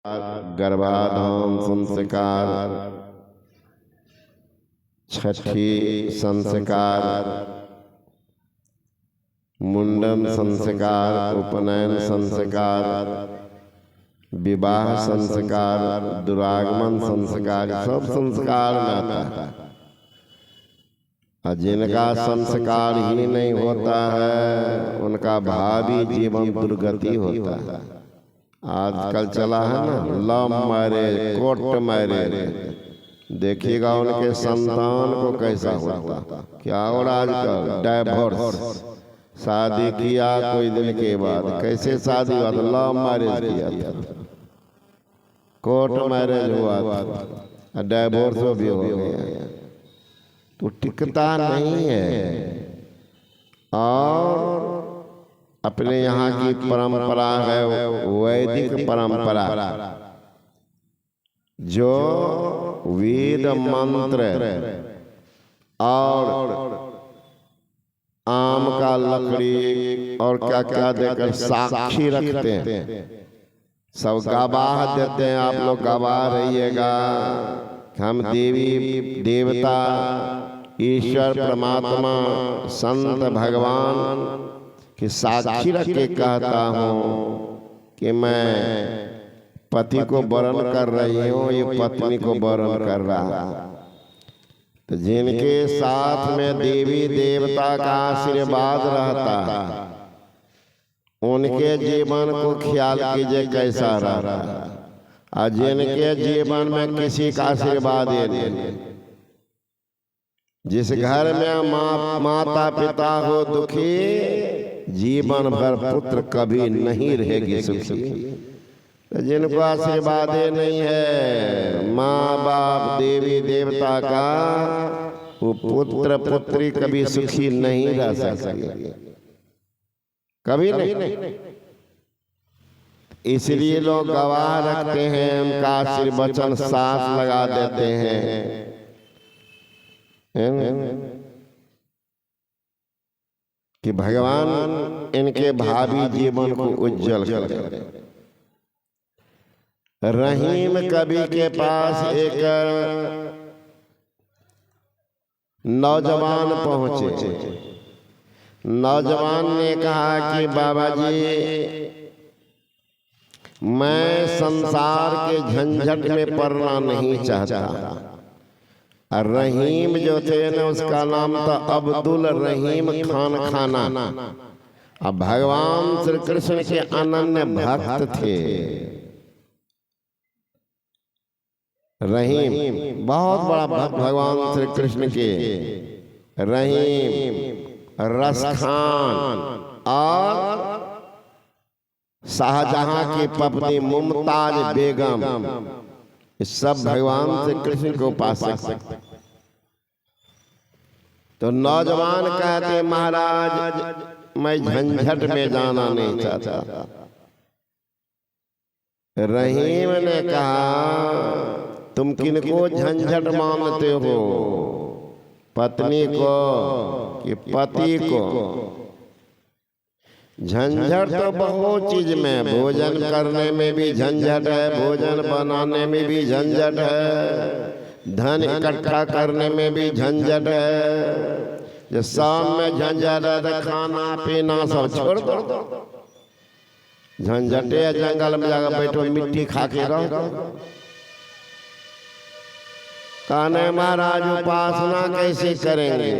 गर्भाधान संस्कार, छठी संस्कार, मुंडन संस्कार, उपनयन संस्कार, विवाह संस्कार, दुरागमन संस्कार, सब संस्कार में आता है। और जिनका संस्कार ही नहीं होता है उनका भावी जीवन दुर्गति होता है। आजकल चला है ना लव मैरिज, कोर्ट मैरिज, देखिएगा उनके संतान को कैसा होता। क्या हो रहा आजकल डाइवोर्स, शादी किया कोई दिन के बाद, कैसे शादी हुआ था, लव मैरिज किया था, कोर्ट मैरिज हुआ था, डाइवोर्स भी हो गया, तो टिकता नहीं है। और अपने यहाँ की परंपरा है वैदिक परंपरा, जो वेद मंत्र और आम का लकड़ी और क्या क्या देकर साक्षी रखते हैं, सब गवाह देते हैं। आप लोग गवाह रहिएगा, हम देवी देवता ईश्वर परमात्मा संत भगवान की साक्षी रख के कहता हूँ कि मैं पति को वरण कर रही हूँ, ये पत्नी को वरण कर रहा। तो जिनके साथ में देवी देवता का आशीर्वाद रहता है उनके जीवन को ख्याल कीजिए कैसा रहता है, और जिनके जीवन में किसी का आशीर्वाद नहीं, जिस घर में माता पिता हो दुखी, जीवन भर पुत्र कभी नहीं रहेगी सुखी। तो जिनको आशीर्वाद नहीं है माँ बाप देवी देवता का, वो पुत्र पुत्री कभी सुखी नहीं रह सकते, कभी नहीं। इसलिए लोग गवाह रखते हैं, उनका आशीर्वचन साथ लगा देते हैं कि भगवान इनके भावी जीवन को उज्जवल करे। रहीम कवि के पास एक नौजवान पहुंचे। नौजवान ने कहा कि बाबा जी, मैं संसार के झंझट में पड़ना नहीं चाहता। रहीम जो थे ना, उसका नाम था अब्दुल रहीम खान खाना। अब भगवान श्री कृष्ण के अनन्य भक्त थे। रहीम बहुत बड़ा भक्त भगवान श्री कृष्ण के। रहीम, रसखान और शाहजहां की पत्नी मुमताज बेगम, सब भगवान श्री कृष्ण के उपासक। तो नौजवान कहते महाराज मैं झंझट में जाना नहीं चाहता। रहीम ने कहा तुम किनको झंझट मानते हो, पत्नी को कि पति को? झंझट तो बहुत चीज में, भोजन करने में भी झंझट है, भोजन बनाने में भी झंझट है, धन इकट्ठा करने में भी झंझट है। जो शाम में झंझट है, खाना पीना सब छोड़ दो, झंझटे जंगल में जाकर बैठो, मिट्टी खा के रहो। कहने महाराज उपासना कैसे करेंगे,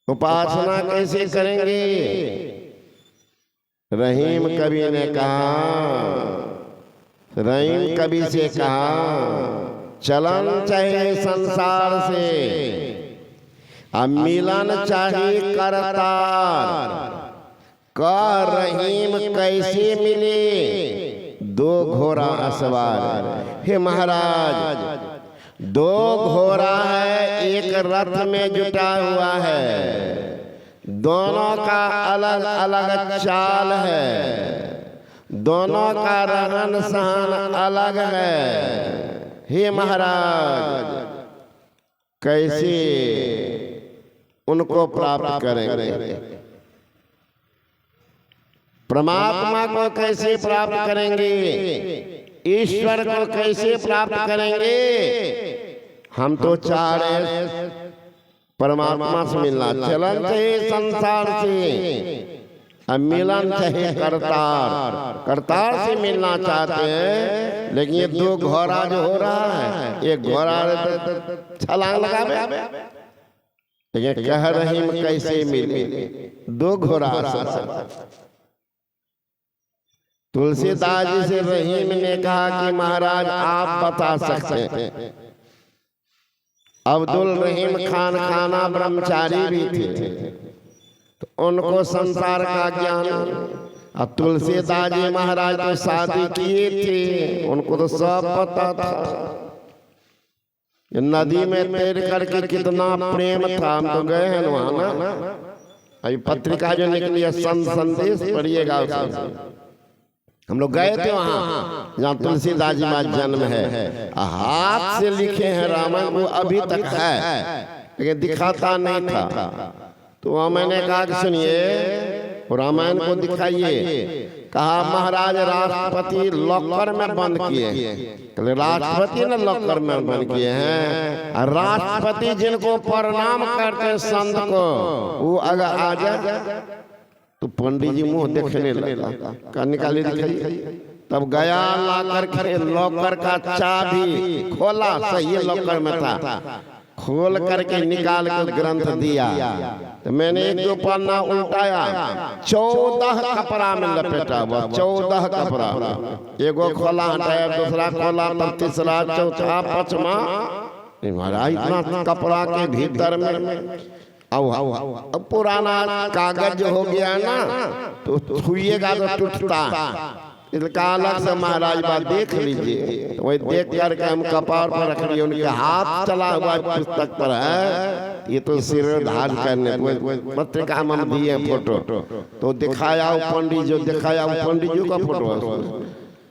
उपासना कैसे करेंगे? रहीम कवि ने कहा, रहीम कवि से कहा चलन चाहिए संसार से, अब मिलन चाहिए करतार। का रहीम कैसे मिले? दो घोड़ा असवार। हे महाराज, दो घोड़ा है, एक रथ में जुटा हुआ है, दोनों का अलग अलग चाल है, दोनों का रहन सहन अलग है। हे महाराज, कैसे उनको प्राप्त करेंगे? परमात्मा को कैसे प्राप्त करेंगे, ईश्वर को कैसे प्राप्त करेंगे? हम तो चाह रहे परमात्मा से मिलना, चलन चाहिए संसार से, अब मिलन चाहिए करतार, करतार से मिलना चाहते हैं। लेकिन ये दो घोड़ा जो हो रहा है, एक घोड़ा छलांग लगावे, लेकिन कह रहीम कैसे मिले, दो घोड़ा। तुलसीदास जी से रहीम ने कहा कि महाराज आप बता सकते हैं। अब्दुल रहीम खान खाना ब्रह्मचारी भी थे, तो उनको संसार का ज्ञान। अब तुलसीदास जी महाराज तो शादी किए थे, उनको तो सब पता था। नदी में तैर करके कितना प्रेम था, हम तो गए हैं वहां ना। अभी पत्रिका जो निकली है संदेश पढ़िएगा, हम लोग गए थे वहां जहाँ तुलसीदास जी का जन्म है। हाथ से लिखे हैं रामायण, वो अभी तक है लेकिन दिखाता नहीं था। तो वहां मैंने कहा कि सुनिए रामायण को दिखाइए। कहा महाराज राष्ट्रपति लॉकर में बंद किए। राष्ट्रपति ने लॉकर में बंद किए हैं। राष्ट्रपति जिनको प्रणाम करते हैं संत को, वो अगर आ जाए तो पंडित जी मुंह देखने लगा, का निकाली दिखाई। तब गया ला करके लॉकर का चाबी खोला, सही लॉकर में था, खोल करके निकाल के ग्रंथ दिया। तो मैंने एक दो पन्ना उल्टाया, 14 कपड़ा में लपेटा हुआ, 14 कपड़ा। एगो खोला हटाया, दूसरा खोला, तब तीसरा, चौथा, पांचवा। महाराज इतना कपड़ा के भीतर में अब पुराना कागज हो गया ना, तो छुइएगा तो टूटता। इसका अलग से महाराज बात देख लीजिए। वही देख करके हम कपार पर रख लिए, उनके हाथ चला हुआ पुस्तक पर है। ये तो सिर धार करने पत्रिका में हम दिए फोटो, तो दिखाया पंडित जो दिखाया, पंडित जी का फोटो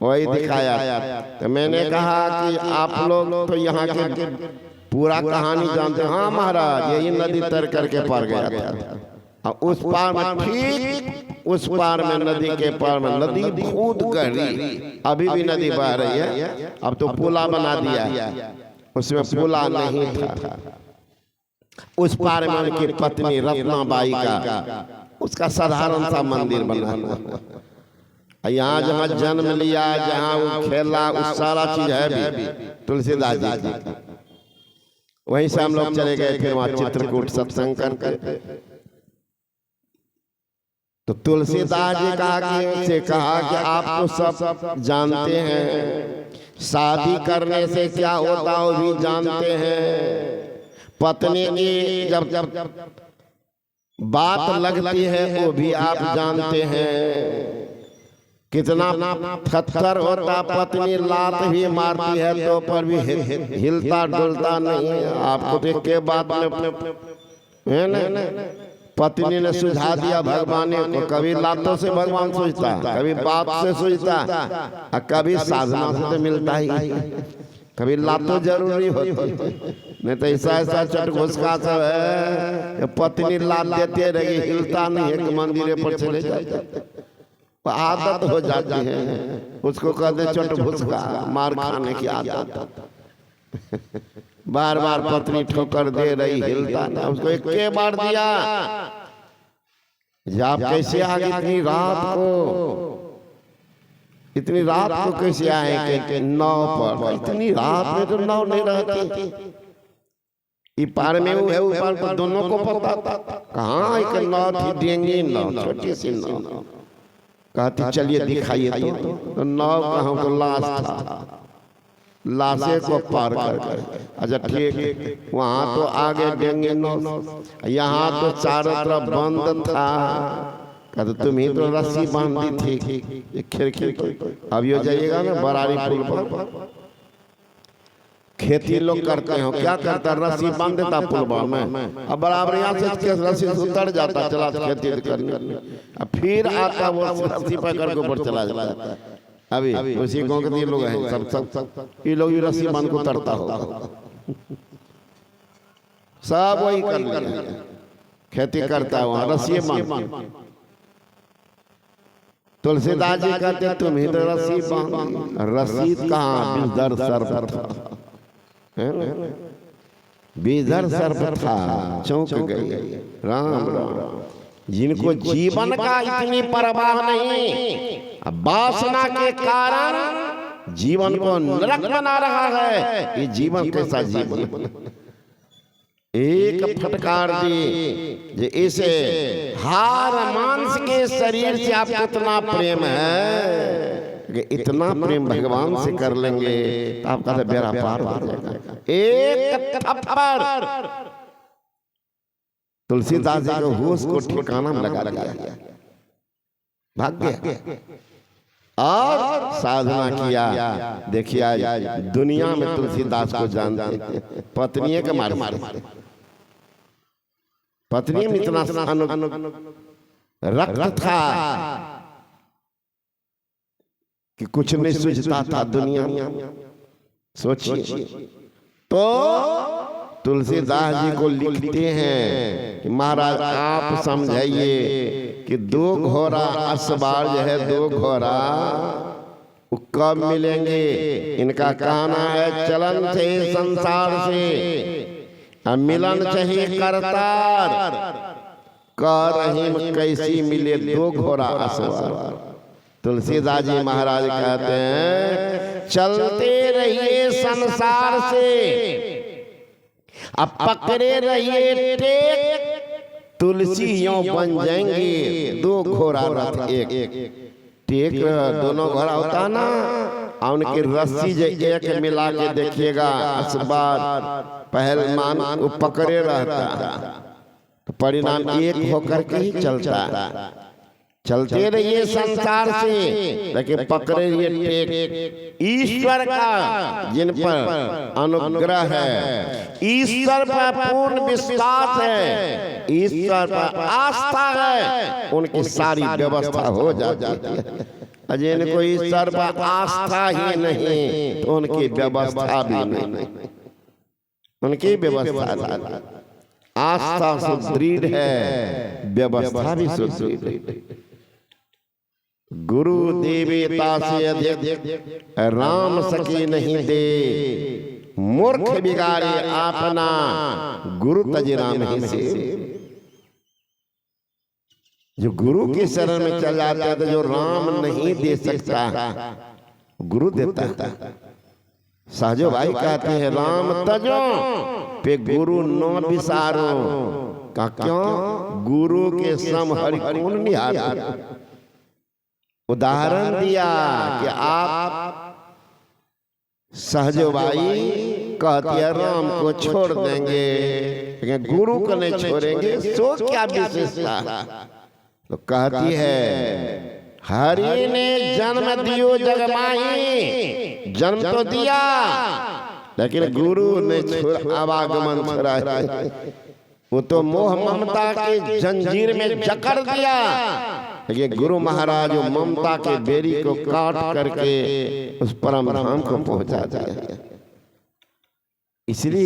वही दिखाया। तो मैंने कहा कि आप लोग तो यहाँ के पूरा कहानी जानते हैं। हाँ महाराज, यही नदी तर करके पार गया था। उस पार में, ठीक उस पार में, नदी के पार में नदी खूद गहरी, अभी भी नदी बह रही है। अब तो पुला बना दिया, उसमें पुला नहीं था। उस पार में उनकी पत्नी रत्नाबाई का, उसका साधारण सा मंदिर बना हुआ। यहाँ जहाँ जन्म लिया, जहाँ वो खेला, उस सारा चीज है भी तुलसीदास जी। वहीं से हम लोग चले गए फिर वहां चित्रकूट सत्संग करके। तो तुलसीदास जी कहा कि आप तो सब जानते हैं, शादी करने से क्या होता वो भी जानते हैं। पत्नी की जब बात लगती है वो भी आप जानते हैं। कितना खतर होता, पत्नी लात भी मारती है तो पर भी हिलता डुलता नहीं। आपको तो के बात में है ना, पत्नी ने सुझा दिया भगवान को। कभी लातों से भगवान सोचता, कभी बात से सोचता, और कभी साधना से तो मिलता ही, कभी लातों जरूरी होती। नहीं तो ऐसा ऐसा चटघुसका सब है, पत्नी लात देते रही, हिलता नहीं है, मंदिर पर चले जाते। आदत हो जाती है, उसको कहते चटघुसका, मार खाने की आदत। बार बार पत्नी ठोकर दे रही, हिलता ना। उसको एक के बार दिया, आप कैसे आ गए इतनी रात को, इतनी रात को कैसे आए के नाव पर? इतनी रात में तो नाव नहीं रहती। ये पार में वो है, ऊपर पर दोनों को पता था। कहाँ एक नाव थी, डेंगी नाव, छोटी सी नाव। कहती चलिए दिखाइए। तो नाव कहाँ, तो लाश था, लाशे को पार कर। अच्छा ठीक, वहां तो आगे डेंगे नाव, यहाँ तो चारों तरफ बंद था। कहते तुम ही तो रस्सी बांधी थी खिड़की की। अब यो जाइएगा ना बरारी पुल पर, खेती लोग करते हो, क्या करता, रस्सी बांध देता पुलवा में, अब बराबर यहाँ से रस्सी उतर जाता, चला खेती करने। अब फिर आता वो रस्सी पकड़ के ऊपर चला जाता। अभी उसी गांव के ये लोग हैं, सब ये लोग रस्सी बांध को उतरता होगा, सब वही कर लिया, खेती करता है वहां रस्सी बांध। तुलसीदास जी कहते तुम्हें तो रस्सी बांधी, रस्सी कहाँ बीजर सर्प था, है ना? बीजर सर्प था, चौंक गई। राम राम। जिनको जीवन का इतनी परवाह नहीं, वासना के कारण जीवन को नरक बना रहा है, ये जीवन कैसा जीवन? एक फटकार दी जे इसे हार मांस के शरीर से आपको इतना प्रेम है कि इतना प्रेम भगवान से कर लेंगे तो आपका तो बेड़ा पार हो जाएगा। एक थप्पड़ तुलसीदास जी को होश को ठिकाना में लगा दिया, भाग गया और साधना किया। देखिए आज दुनिया में तुलसीदास को जानते, पत्नी के मारे पत्नी में इतना रक्त था कि कुछ नहीं सूझता था दुनिया में। सोचिए तो तुलसीदास जी को लिखते हैं कि महाराज आप समझाइए कि दो घोड़ा असबार जो है, दो घोड़ा वो कब मिलेंगे? इनका कहना है चलन से संसार से मिलन चाहिए करतार, कह रही कैसी मिले दो घोड़ा असबार। तुलसीदास जी महाराज कहते हैं चलते रहिए संसार से, अब पकड़े रहिए टेक, तुलसी यों बन जाएंगे दो घोड़ा रथ एक। टेक दोनों घोड़ा होता ना, और उनकी रस्सी जो एक मिला के देखिएगा असबार पहलवान वो पकड़े रहता, तो परिणाम एक होकर के ही चलता। चलते रहिए संसार से लेकिन पकड़े रहिए टेक। ईश्वर का जिन पर अनुग्रह है, ईश्वर पर पूर्ण विश्वास है, ईश्वर पर आस्था है, उनकी सारी व्यवस्था हो जाती है। जिनको ईश्वर पर आस्था ही नहीं तो उनकी व्यवस्था भी नहीं, उनकी व्यवस्था आस्था सुदृढ़ है, व्यवस्था भी सुदृढ़ है। गुरु देवता से अधिक राम सकी नहीं दे, मूर्ख बिगाड़े अपना गुरु तज राम ही से। जो गुरु के शरण में चल जाता है तो जो राम नहीं दे सकता गुरु देता है। सहजो भाई कहते हैं राम तजो पे गुरु न विसारो, का क्यों? गुरु के सम हरि कौन निहारो। उदाहरण दिया कि आप सहजो भाई कहती है राम को छोड़ देंगे लेकिन गुरु को नहीं छोड़ेंगे, सो क्या विशेषता? तो कहती है हरि ने जन्म दियो जगमाही, जन्म तो दिया लेकिन गुरु ने आवागमन छोड़ा, वो तो मोह ममता के जंजीर में जकड़ दिया। ये गुरु महाराज ममता के बेरी को काट करके उस परम धाम को पहुंचा दिया। इसलिए